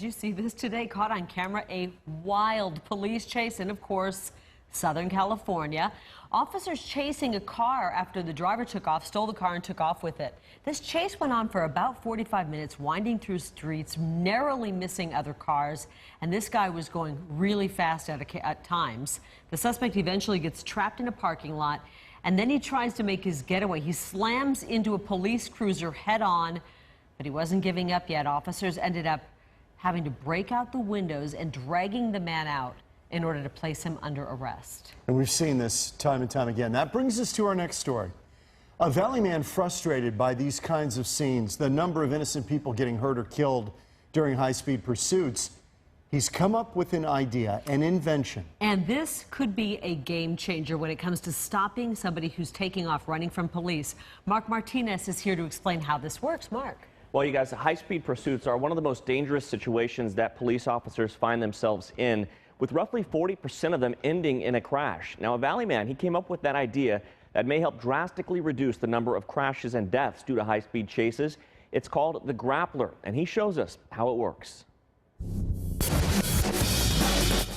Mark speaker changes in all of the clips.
Speaker 1: Did you see this today? Caught on camera, a wild police chase in, of course, Southern California. Officers chasing a car after the driver took off, stole the car and took off with it. This chase went on for about 45 minutes, winding through streets, narrowly missing other cars, and this guy was going really fast at times. The suspect eventually gets trapped in a parking lot, and then he tries to make his getaway. He slams into a police cruiser head-on, but he wasn't giving up yet. Officers ended up having to break out the windows and dragging the man out in order to place him under arrest.
Speaker 2: And we've seen this time and time again. That brings us to our next story. A Valley man frustrated by these kinds of scenes, the number of innocent people getting hurt or killed during high-speed pursuits. He's come up with an idea, an invention. And
Speaker 1: this could be a game changer when it comes to stopping somebody who's taking off running from police. Mark Martinez is here to explain how this works. Mark.
Speaker 3: Well, you guys, high-speed pursuits are one of the most dangerous situations that police officers find themselves in, with roughly 40% of them ending in a crash. Now, a Valley man, he came up with that idea that may help drastically reduce the number of crashes and deaths due to high-speed chases. It's called the Grappler, and he shows us how it works.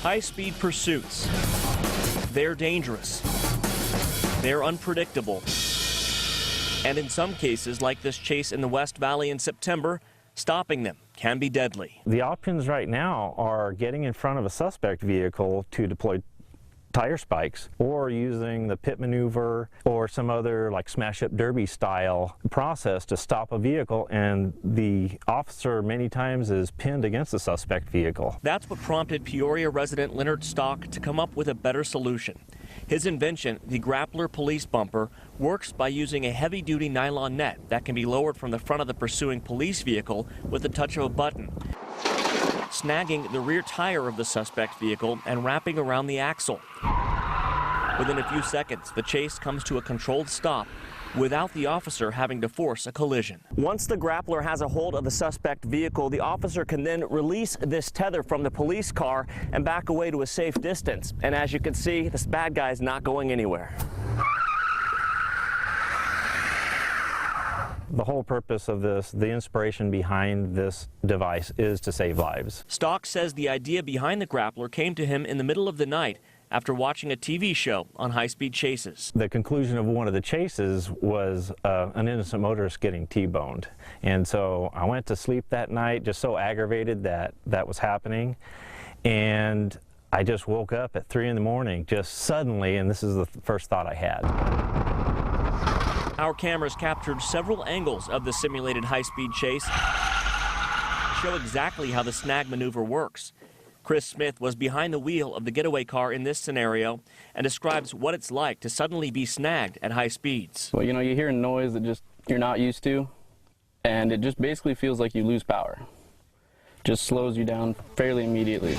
Speaker 4: High-speed pursuits. They're dangerous. They're unpredictable. And in some cases, like this chase in the West Valley in September, stopping them can be deadly.
Speaker 5: The options right now are getting in front of a suspect vehicle to deploy tire spikes, or using the pit maneuver or some other like smash up derby style process to stop a vehicle, and the officer many times is pinned against the suspect vehicle.
Speaker 4: That's what prompted Peoria resident Leonard Stock to come up with a better solution. His invention, the Grappler police bumper, works by using a heavy-duty nylon net that can be lowered from the front of the pursuing police vehicle with the touch of a button, snagging the rear tire of the suspect vehicle and wrapping around the axle. Within a few seconds, the chase comes to a controlled stop without the officer having to force a collision. Once the Grappler has a hold of the suspect vehicle, the officer can then release this tether from the police car and back away to a safe distance. And as you can see, this bad guy is not going anywhere.
Speaker 5: The whole purpose of this, the inspiration behind this device, is to save lives.
Speaker 4: Stock says the idea behind the Grappler came to him in the middle of the night after watching a TV show on high-speed chases.
Speaker 5: The conclusion of one of the chases was an innocent motorist getting T-boned. And so I went to sleep that night just so aggravated that that was happening. And I just woke up at 3 in the morning, just suddenly, and this is the first thought I had.
Speaker 4: Our cameras captured several angles of the simulated high-speed chase to show exactly how the snag maneuver works. Chris Smith was behind the wheel of the getaway car in this scenario and describes what it's like to suddenly be snagged at high speeds.
Speaker 6: Well, you know, you hear a noise that just you're not used to, and it just basically feels like you lose power. Just slows you down fairly immediately.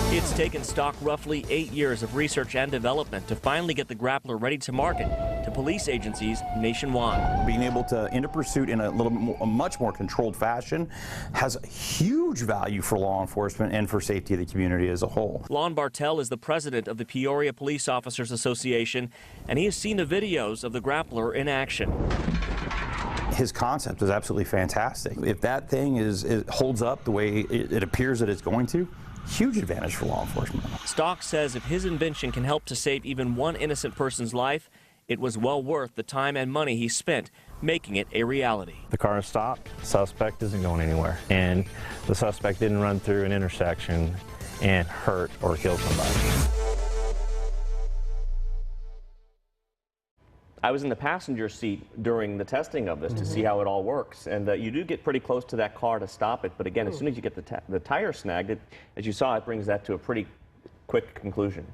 Speaker 4: It's taken Stock roughly 8 years of research and development to finally get the Grappler ready to market to police agencies nationwide.
Speaker 7: Being able to end a pursuit in a much more controlled fashion has huge value for law enforcement and for safety of the community as a whole.
Speaker 4: Lon Bartel is the president of the Peoria Police Officers Association, and he has seen the videos of the Grappler in action.
Speaker 7: His concept is absolutely fantastic. If that thing holds up the way it appears that it's going to, huge advantage for law enforcement.
Speaker 4: Stock says if his invention can help to save even one innocent person's life, it was well worth the time and money he spent making it a reality.
Speaker 5: The car stopped, suspect isn't going anywhere, and the suspect didn't run through an intersection and hurt or kill somebody.
Speaker 3: I was in the passenger seat during the testing of this to see how it all works, and you do get pretty close to that car to stop it, but again, as soon as you get the tire snagged, as you saw, it brings that to a pretty quick conclusion.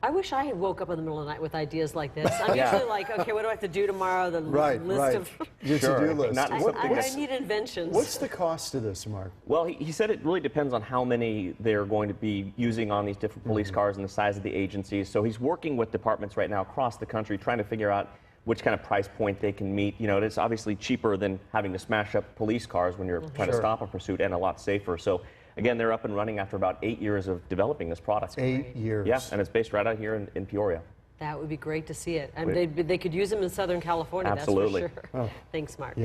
Speaker 1: I wish I had woke up in the middle of the night with ideas like this. I'm usually like, okay, what do I have to do tomorrow? The list of...
Speaker 2: Your to-do list.
Speaker 1: I need inventions.
Speaker 2: What's the cost of this, Mark?
Speaker 3: Well, he said it really depends on how many they're going to be using on these different police cars and the size of the agencies. So he's working with departments right now across the country trying to figure out which kind of price point they can meet. You know, it's obviously cheaper than having to smash up police cars when you're trying to stop a pursuit, and a lot safer. So again, they're up and running after about 8 years of developing this product.
Speaker 2: 8 years.
Speaker 3: Yeah, and it's based right out here in Peoria.
Speaker 1: That would be great to see it. I mean, they could use them in Southern California,
Speaker 3: Absolutely.
Speaker 1: that's for sure. Oh. Thanks, Mark. Yeah.